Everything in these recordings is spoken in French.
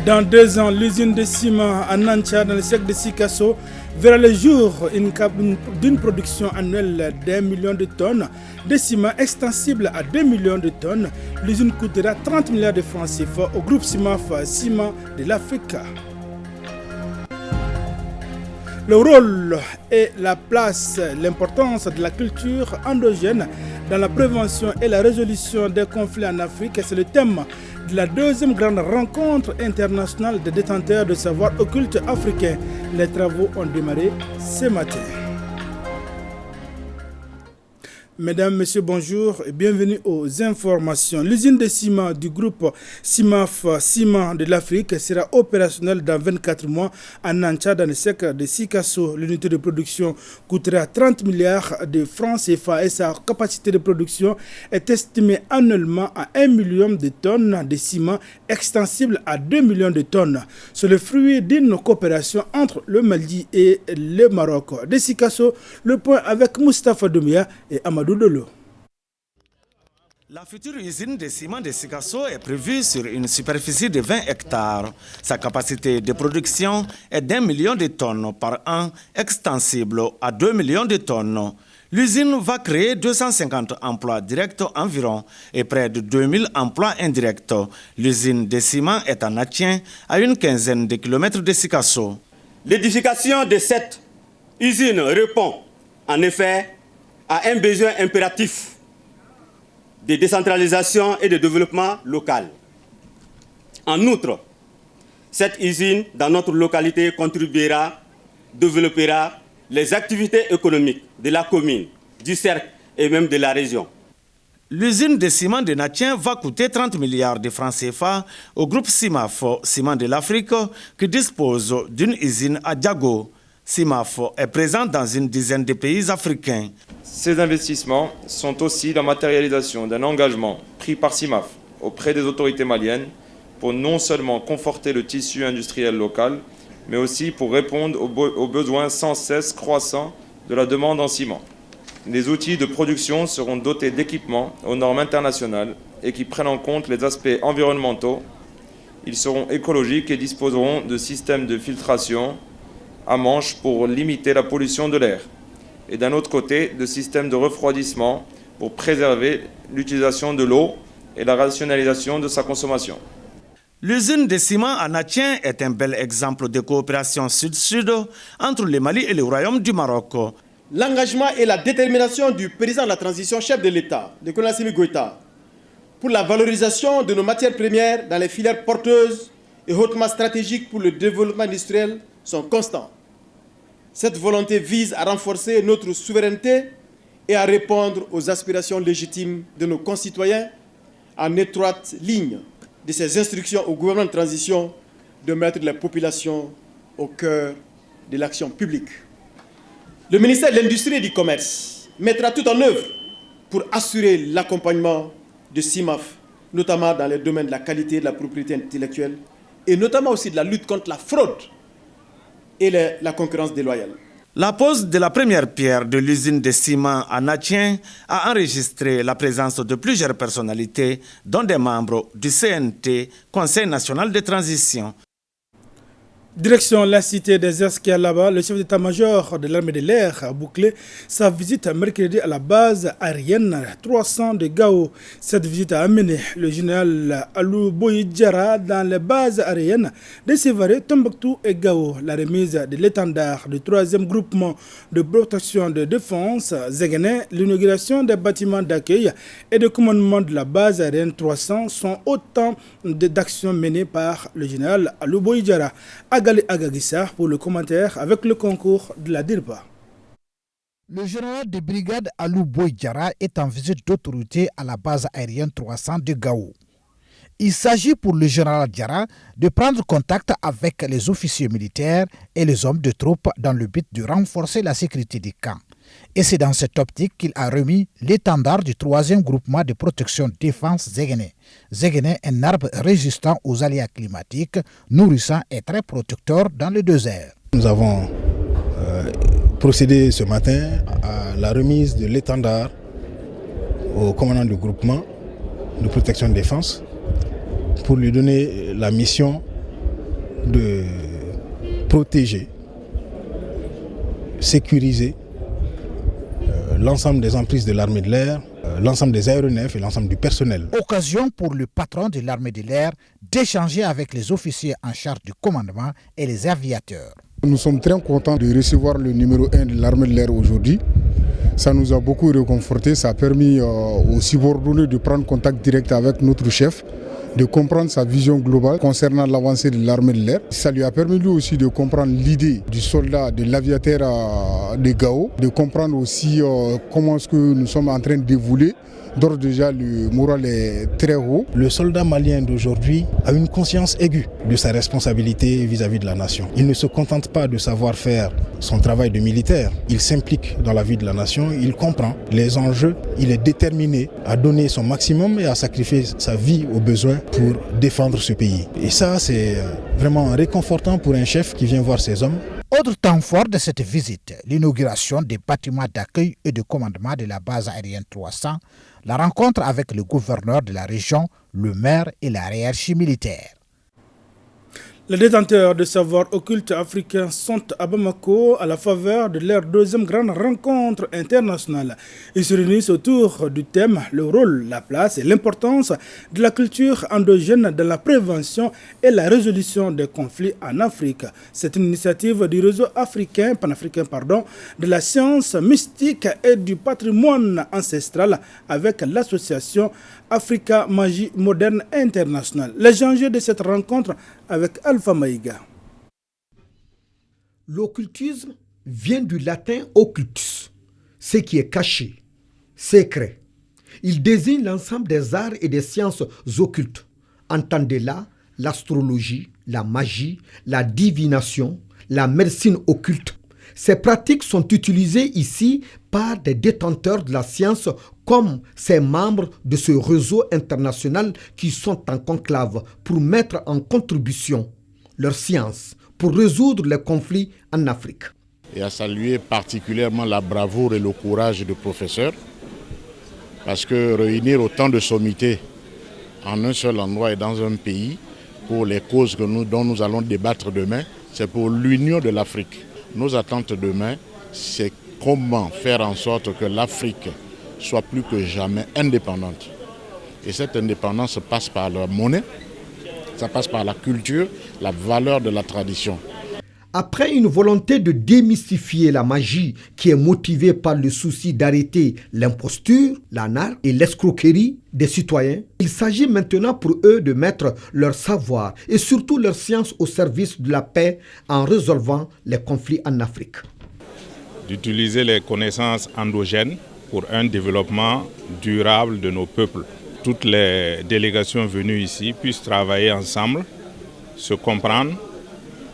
Dans 2 ans, l'usine de ciment à Nancha, dans le secteur de Sikasso, verra le jour d'une production annuelle d'1 million de tonnes de ciment extensible à 2 millions de tonnes. L'usine coûtera 30 milliards de francs CFA au groupe CIMAF, Ciment de l'Afrique. Le rôle et la place, l'importance de la culture endogène dans la prévention et la résolution des conflits en Afrique, c'est le thème de la 2e grande rencontre internationale des détenteurs de savoir occulte africains. Les travaux ont démarré ce matin. Mesdames, Messieurs, bonjour et bienvenue aux informations. L'usine de ciment du groupe CIMAF, Ciment de l'Afrique, sera opérationnelle dans 24 mois à Nancha, dans le secteur de Sikasso. L'unité de production coûtera 30 milliards de francs CFA et sa capacité de production est estimée annuellement à 1 million de tonnes de ciment extensible à 2 millions de tonnes. C'est le fruit d'une coopération entre le Mali et le Maroc. De Sikasso, le point avec Moustapha Doumia et Amadou. La future usine de ciment de Sikasso est prévue sur une superficie de 20 hectares. Sa capacité de production est d'1 million de tonnes par an, extensible à 2 millions de tonnes. L'usine va créer 250 emplois directs environ et près de 2000 emplois indirects. L'usine de ciment est en Natien, à une quinzaine de kilomètres de Sikasso. L'édification de cette usine répond en effet à un besoin impératif de décentralisation et de développement local. En outre, cette usine dans notre localité contribuera, développera les activités économiques de la commune, du cercle et même de la région. L'usine de ciment de Natien va coûter 30 milliards de francs CFA au groupe CIMAF, Ciment de l'Afrique, qui dispose d'une usine à Diago. CIMAF est présent dans une dizaine de pays africains. Ces investissements sont aussi la matérialisation d'un engagement pris par CIMAF auprès des autorités maliennes pour non seulement conforter le tissu industriel local, mais aussi pour répondre aux besoins sans cesse croissants de la demande en ciment. Les outils de production seront dotés d'équipements aux normes internationales et qui prennent en compte les aspects environnementaux. Ils seront écologiques et disposeront de systèmes de filtration à manche pour limiter la pollution de l'air. Et d'un autre côté, de systèmes de refroidissement pour préserver l'utilisation de l'eau et la rationalisation de sa consommation. L'usine de ciment à Natien est un bel exemple de coopération sud-sud entre le Mali et le Royaume du Maroc. L'engagement et la détermination du président de la transition, chef de l'État, le colonel Assimi Goïta, pour la valorisation de nos matières premières dans les filières porteuses et hautement stratégiques pour le développement industriel sont constants. Cette volonté vise à renforcer notre souveraineté et à répondre aux aspirations légitimes de nos concitoyens en étroite ligne de ces instructions au gouvernement de transition de mettre la population au cœur de l'action publique. Le ministère de l'Industrie et du Commerce mettra tout en œuvre pour assurer l'accompagnement de CIMAF, notamment dans les domaines de la qualité de la propriété intellectuelle et notamment aussi de la lutte contre la fraude et la concurrence déloyale. La pose de la première pierre de l'usine de ciment à Natien a enregistré la présence de plusieurs personnalités, dont des membres du CNT, Conseil national de transition. Direction la cité des Escalaba, le chef d'état-major de l'armée de l'air a bouclé sa visite mercredi à la base aérienne 300 de Gao. Cette visite a amené le général Alou Boïdjara dans les bases aériennes de Sévaré, Tombouctou et Gao. La remise de l'étendard du 3e groupement de protection de défense Zegene, l'inauguration des bâtiments d'accueil et de commandement de la base aérienne 300 sont autant d'actions menées par le général Alou Boïdjara. Agali Agagissa pour le commentaire avec le concours de la DIRPA. Le général de brigade Alou Boïdjara est en visite d'autorité à la base aérienne 300 de Gao. Il s'agit pour le général Diarra de prendre contact avec les officiers militaires et les hommes de troupes dans le but de renforcer la sécurité des camps. Et c'est dans cette optique qu'il a remis l'étendard du 3e groupement de protection défense Zegene. Zegene est un arbre résistant aux aléas climatiques, nourrissant et très protecteur dans le désert. Nous avons procédé ce matin à la remise de l'étendard au commandant du groupement de protection défense pour lui donner la mission de protéger, sécuriser l'ensemble des emprises de l'armée de l'air, l'ensemble des aéronefs et l'ensemble du personnel. Occasion pour le patron de l'armée de l'air d'échanger avec les officiers en charge du commandement et les aviateurs. Nous sommes très contents de recevoir le numéro 1 de l'armée de l'air aujourd'hui. Ça nous a beaucoup réconforté, ça a permis aux subordonnés de prendre contact direct avec notre chef, de comprendre sa vision globale concernant l'avancée de l'armée de l'air. Ça lui a permis lui aussi de comprendre l'idée du soldat, de l'aviateur de Gao, de comprendre aussi comment est-ce que nous sommes en train d'évoluer. D'ores déjà, le moral est très haut. Le soldat malien d'aujourd'hui a une conscience aiguë de sa responsabilité vis-à-vis de la nation. Il ne se contente pas de savoir faire son travail de militaire. Il s'implique dans la vie de la nation, il comprend les enjeux, il est déterminé à donner son maximum et à sacrifier sa vie au besoin pour défendre ce pays. Et ça, c'est vraiment réconfortant pour un chef qui vient voir ses hommes. Autre temps fort de cette visite, l'inauguration des bâtiments d'accueil et de commandement de la base aérienne 300, la rencontre avec le gouverneur de la région, le maire et la hiérarchie militaire. Les détenteurs de savoirs occultes africains sont à Bamako à la faveur de leur deuxième grande rencontre internationale. Ils se réunissent autour du thème le rôle, la place et l'importance de la culture endogène dans la prévention et la résolution des conflits en Afrique. C'est une initiative du réseau panafricain de la science mystique et du patrimoine ancestral avec l'association Africa Magie Moderne Internationale. Les enjeux de cette rencontre avec Alpha Maïga. L'occultisme vient du latin occultus, ce qui est caché, secret. Il désigne l'ensemble des arts et des sciences occultes. Entendez là l'astrologie, la magie, la divination, la médecine occulte. Ces pratiques sont utilisées ici par des détenteurs de la science comme ces membres de ce réseau international qui sont en conclave pour mettre en contribution leur science pour résoudre les conflits en Afrique. Et à saluer particulièrement la bravoure et le courage du professeur, parce que réunir autant de sommités en un seul endroit et dans un pays pour les causes dont nous allons débattre demain, c'est pour l'union de l'Afrique. Nos attentes demain, c'est comment faire en sorte que l'Afrique soit plus que jamais indépendante. Et cette indépendance passe par la monnaie, ça passe par la culture, la valeur de la tradition. Après une volonté de démystifier la magie qui est motivée par le souci d'arrêter l'imposture, la narque et l'escroquerie des citoyens, il s'agit maintenant pour eux de mettre leur savoir et surtout leur science au service de la paix en résolvant les conflits en Afrique. D'utiliser les connaissances endogènes pour un développement durable de nos peuples. Toutes les délégations venues ici puissent travailler ensemble, se comprendre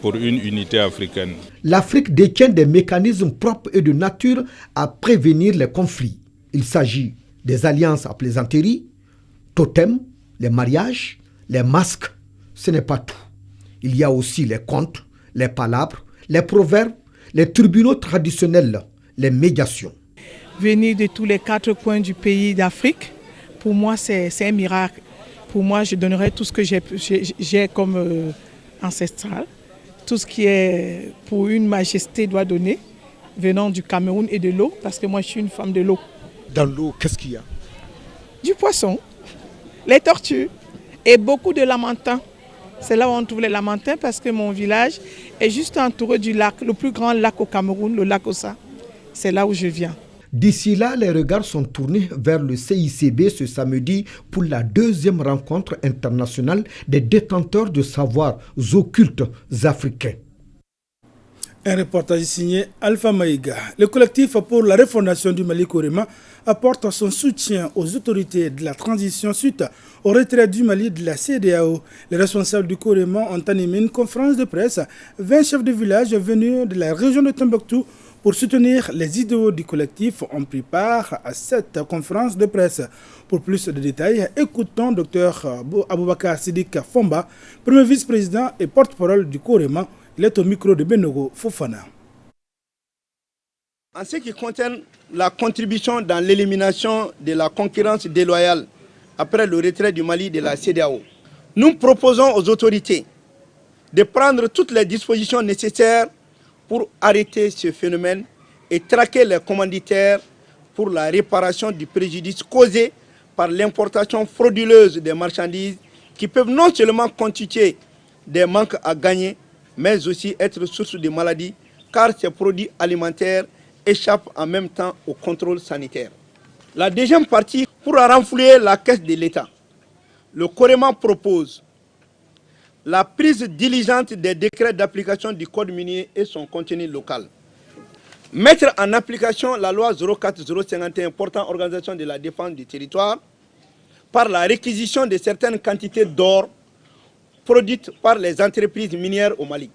pour une unité africaine. L'Afrique détient des mécanismes propres et de nature à prévenir les conflits. Il s'agit des alliances à plaisanterie, totems, les mariages, les masques. Ce n'est pas tout. Il y a aussi les contes, les palabres, les proverbes, les tribunaux traditionnels, les médiations. Venir de tous les 4 coins du pays d'Afrique, pour moi c'est un miracle. Pour moi je donnerais tout ce que j'ai comme ancestral. Tout ce qui est pour une majesté doit donner, venant du Cameroun et de l'eau, parce que moi je suis une femme de l'eau. Dans l'eau, qu'est-ce qu'il y a? Du poisson, les tortues et beaucoup de lamantins. C'est là où on trouve les lamantins parce que mon village est juste entouré du lac, le plus grand lac au Cameroun, le lac Ossa. C'est là où je viens. D'ici là, les regards sont tournés vers le CICB ce samedi pour la 2e rencontre internationale des détenteurs de savoirs occultes africains. Un reportage signé Alpha Maïga. Le collectif pour la refondation du Mali Korema apporte son soutien aux autorités de la transition suite au retrait du Mali de la CEDEAO. Les responsables du Korema ont animé une conférence de presse. 20 chefs de village venus de la région de Tombouctou pour soutenir les idéaux du collectif ont pris part à cette conférence de presse. Pour plus de détails, écoutons Dr Aboubakar Sidik Fomba, premier vice-président et porte-parole du Korema. Il est au micro de Benogo Fofana. En ce qui concerne la contribution dans l'élimination de la concurrence déloyale après le retrait du Mali de la CEDEAO, nous proposons aux autorités de prendre toutes les dispositions nécessaires pour arrêter ce phénomène et traquer les commanditaires pour la réparation du préjudice causé par l'importation frauduleuse des marchandises qui peuvent non seulement constituer des manques à gagner, mais aussi être source de maladies, car ces produits alimentaires échappent en même temps au contrôle sanitaire. La deuxième partie, pour renflouer la caisse de l'État, le COREMA propose la prise diligente des décrets d'application du Code minier et son contenu local. Mettre en application la loi 04-051 portant organisation de la défense du territoire par la réquisition de certaines quantités d'or produites par les entreprises minières au Mali.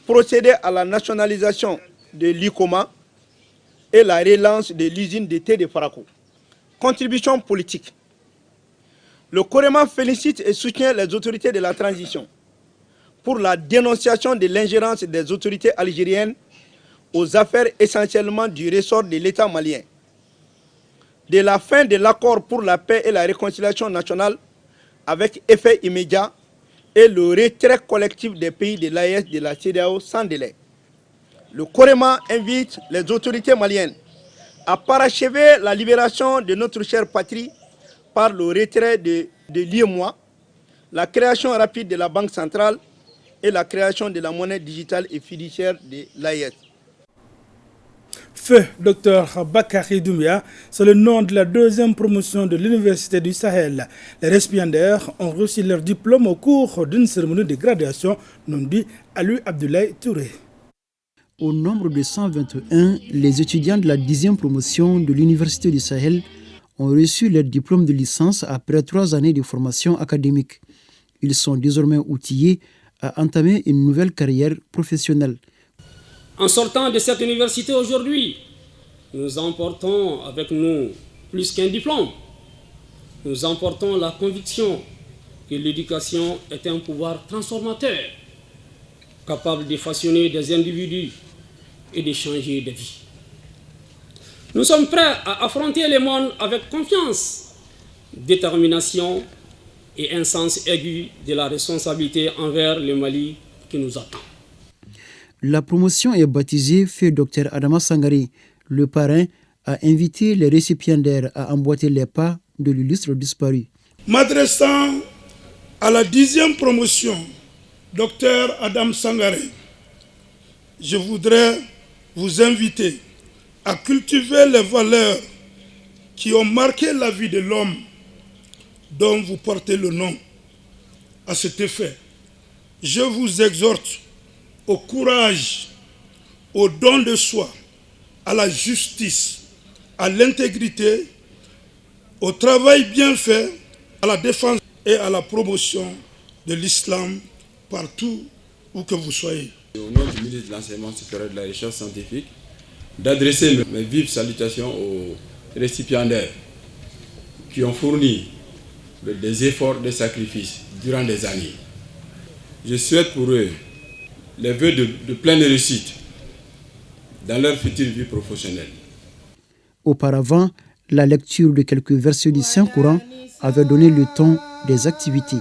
Procéder à la nationalisation de l'ICOMA et la relance de l'usine de thé de Farako. Contribution politique. Le COREMA félicite et soutient les autorités de la transition pour la dénonciation de l'ingérence des autorités algériennes aux affaires essentiellement du ressort de l'État malien, de la fin de l'accord pour la paix et la réconciliation nationale avec effet immédiat et le retrait collectif des pays de l'AES de la CEDEAO sans délai. Le COREMA invite les autorités maliennes à parachever la libération de notre chère patrie par le retrait de l'IEMOA, la création rapide de la Banque centrale et la création de la monnaie digitale et fiduciaire de l'AES. Feu Dr Bakary Doumbia, c'est le nom de la deuxième promotion de l'Université du Sahel. Les récipiendaires ont reçu leur diplôme au cours d'une cérémonie de graduation, non dit Alou Abdoulaye Touré. Au nombre de 121, les étudiants de la 10e promotion de l'Université du Sahel ont reçu leur diplôme de licence après 3 années de formation académique. Ils sont désormais outillés à entamer une nouvelle carrière professionnelle. En sortant de cette université aujourd'hui, nous emportons avec nous plus qu'un diplôme. Nous emportons la conviction que l'éducation est un pouvoir transformateur, capable de façonner des individus et de changer de vie. Nous sommes prêts à affronter le monde avec confiance, détermination et un sens aigu de la responsabilité envers le Mali qui nous attend. La promotion est baptisée Feu Dr Adama Sangaré. Le parrain a invité les récipiendaires à emboîter les pas de l'illustre disparu. M'adressant à la 10e promotion, Dr Adam Sangaré, je voudrais vous inviter à cultiver les valeurs qui ont marqué la vie de l'homme dont vous portez le nom. À cet effet, je vous exhorte au courage, au don de soi, à la justice, à l'intégrité, au travail bien fait, à la défense et à la promotion de l'islam partout où que vous soyez. Au nom du ministre de l'Enseignement supérieur et de la Recherche scientifique, d'adresser mes vives salutations aux récipiendaires qui ont fourni des efforts, des sacrifices durant des années. Je souhaite pour eux les vœux de pleine réussite dans leur future vie professionnelle. Auparavant, la lecture de quelques versets du Saint-Coran avait donné le ton des activités.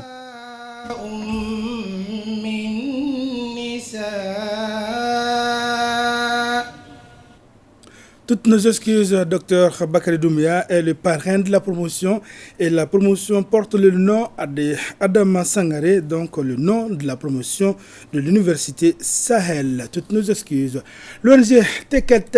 Toutes nos excuses, Dr Bakary Doumbia est le parrain de la promotion et la promotion porte le nom d'Adama Sangaré, donc le nom de la promotion de l'Université Sahel. Toutes nos excuses. L'ONG Tekelt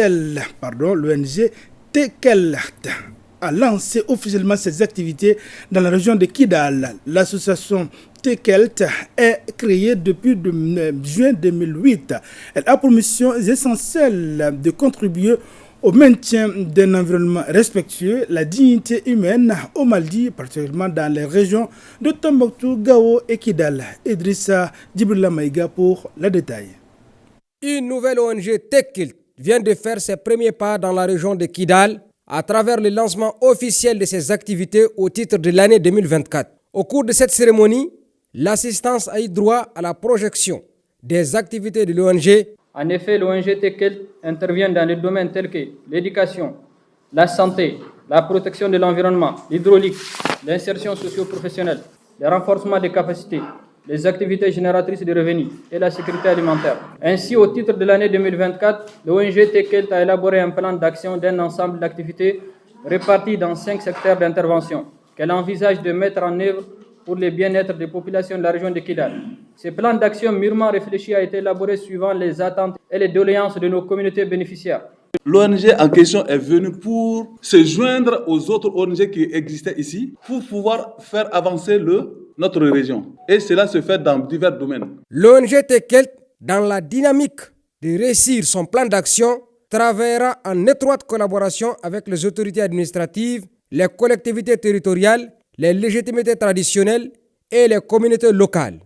a lancé officiellement ses activités dans la région de Kidal. L'association Tekelt est créée depuis juin 2008. Elle a pour mission essentielle de contribuer au maintien d'un environnement respectueux, la dignité humaine au Mali, particulièrement dans les régions de Tombouctou, Gao et Kidal. Idrissa Djibrila Maïga pour le détail. Une nouvelle ONG Tekelt vient de faire ses premiers pas dans la région de Kidal à travers le lancement officiel de ses activités au titre de l'année 2024. Au cours de cette cérémonie, l'assistance a eu droit à la projection des activités de l'ONG. En effet, l'ONG Tekelt intervient dans des domaines tels que l'éducation, la santé, la protection de l'environnement, l'hydraulique, l'insertion socio-professionnelle, le renforcement des capacités, les activités génératrices de revenus et la sécurité alimentaire. Ainsi, au titre de l'année 2024, l'ONG TECELT a élaboré un plan d'action d'un ensemble d'activités réparties dans 5 secteurs d'intervention qu'elle envisage de mettre en œuvre pour le bien-être des populations de la région de Kidal. Ce plan d'action mûrement réfléchi a été élaboré suivant les attentes et les doléances de nos communautés bénéficiaires. L'ONG en question est venue pour se joindre aux autres ONG qui existaient ici pour pouvoir faire avancer notre région. Et cela se fait dans divers domaines. L'ONG TECELT, dans la dynamique de réussir son plan d'action, travaillera en étroite collaboration avec les autorités administratives, les collectivités territoriales, les légitimités traditionnelles et les communautés locales.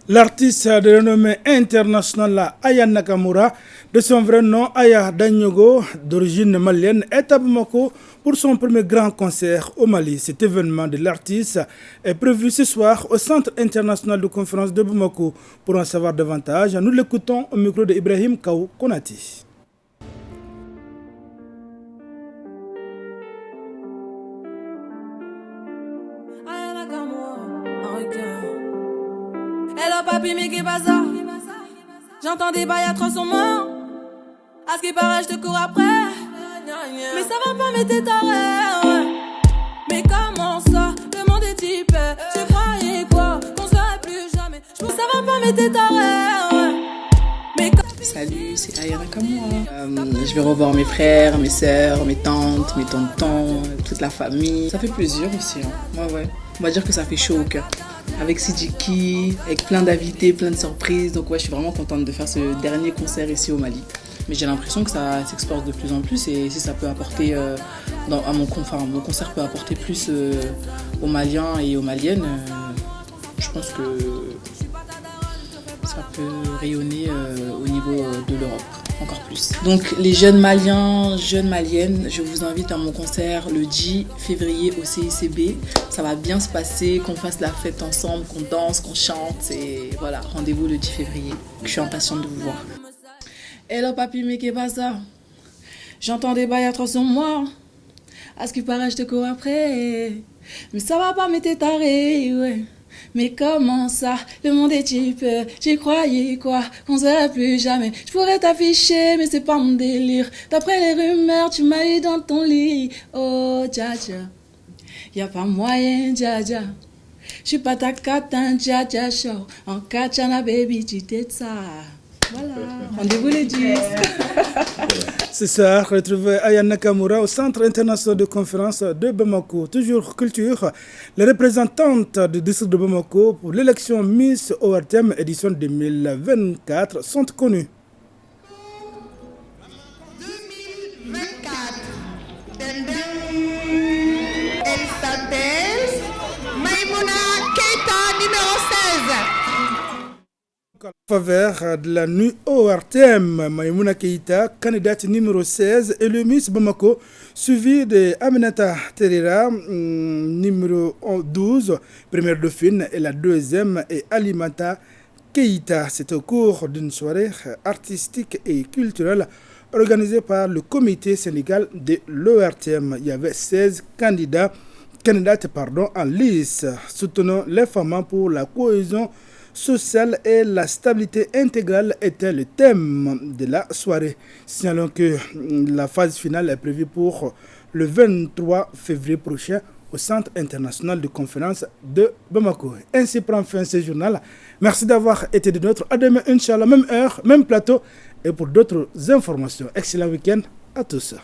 L'artiste de renommée internationale Aya Nakamura, de son vrai nom Aya Danyogo, d'origine malienne, est à Bamako pour son premier grand concert au Mali. Cet événement de l'artiste est prévu ce soir au Centre international de conférence de Bamako. Pour en savoir davantage, nous l'écoutons au micro de Ibrahim Kaou Konati. Hello papi, mais qu'est pas ça? J'entends des bails à 300 morts. À ce qui paraît, je te cours après. Mais ça va pas, mais t'es taré. Mais comment ça? Le monde est type. Tu croyais quoi? Qu'on serait plus jamais. Je pense ça va pas, mais t'es taré. Salut, c'est Aya Nakamura. Je vais revoir mes frères, mes sœurs, mes tantes, mes tontons, toute la famille. Ça fait plaisir aussi. Hein. Ouais. On va dire que ça fait chaud au cœur. Avec Sidiki, avec plein d'invités, plein de surprises. Donc ouais, je suis vraiment contente de faire ce dernier concert ici au Mali. Mais j'ai l'impression que ça s'exporte de plus en plus et si ça peut apporter, mon concert peut apporter plus aux Maliens et aux Maliennes, je pense que ça peut rayonner au niveau de l'Europe encore plus. Donc les jeunes Maliens, jeunes Maliennes, je vous invite à mon concert le 10 février au CICB. Ça va bien se passer, qu'on fasse la fête ensemble, qu'on danse, qu'on chante et voilà, rendez-vous le 10 février. Je suis impatiente de vous voir. Hello papi, mais qu'est pas ça? J'entends des bails à 300 mois. À ce qui paraît, je te cours après. Mais ça va pas, mais t'es taré, ouais. Mais comment ça, le monde est type, j'y croyais quoi, qu'on se verrait plus jamais. Je pourrais t'afficher, mais c'est pas mon délire. D'après les rumeurs, tu m'as eu dans ton lit. Oh, dja dja, y'a pas moyen, dja dja. J'suis pas ta catin, dja dja show. En katchana baby, tu t'es ça. Voilà, rendez-vous le 10. C'est ça, retrouver Aya Nakamura au Centre international de conférence de Bamako. Toujours culture, les représentantes du district de Bamako pour l'élection Miss ORTM édition 2024 sont connues. 2024, elle s'appelle Maïmouna Keita, numéro 16. En faveur de la nuit ORTM, Maïmouna Keita, candidate numéro 16, et le Miss Bamako, suivi de Aminata Terera, numéro 12, première dauphine, et la deuxième est Alimata Keita. C'est au cours d'une soirée artistique et culturelle organisée par le comité syndical de l'ORTM. Il y avait 16 candidates en lice, soutenant les femmes pour la cohésion sociale et la stabilité intégrale était le thème de la soirée. Signalons que la phase finale est prévue pour le 23 février prochain au Centre international de conférence de Bamako. Ainsi prend fin ce journal. Merci d'avoir été de notre. À demain, Inch'Allah, même heure, même plateau et pour d'autres informations. Excellent week-end à tous.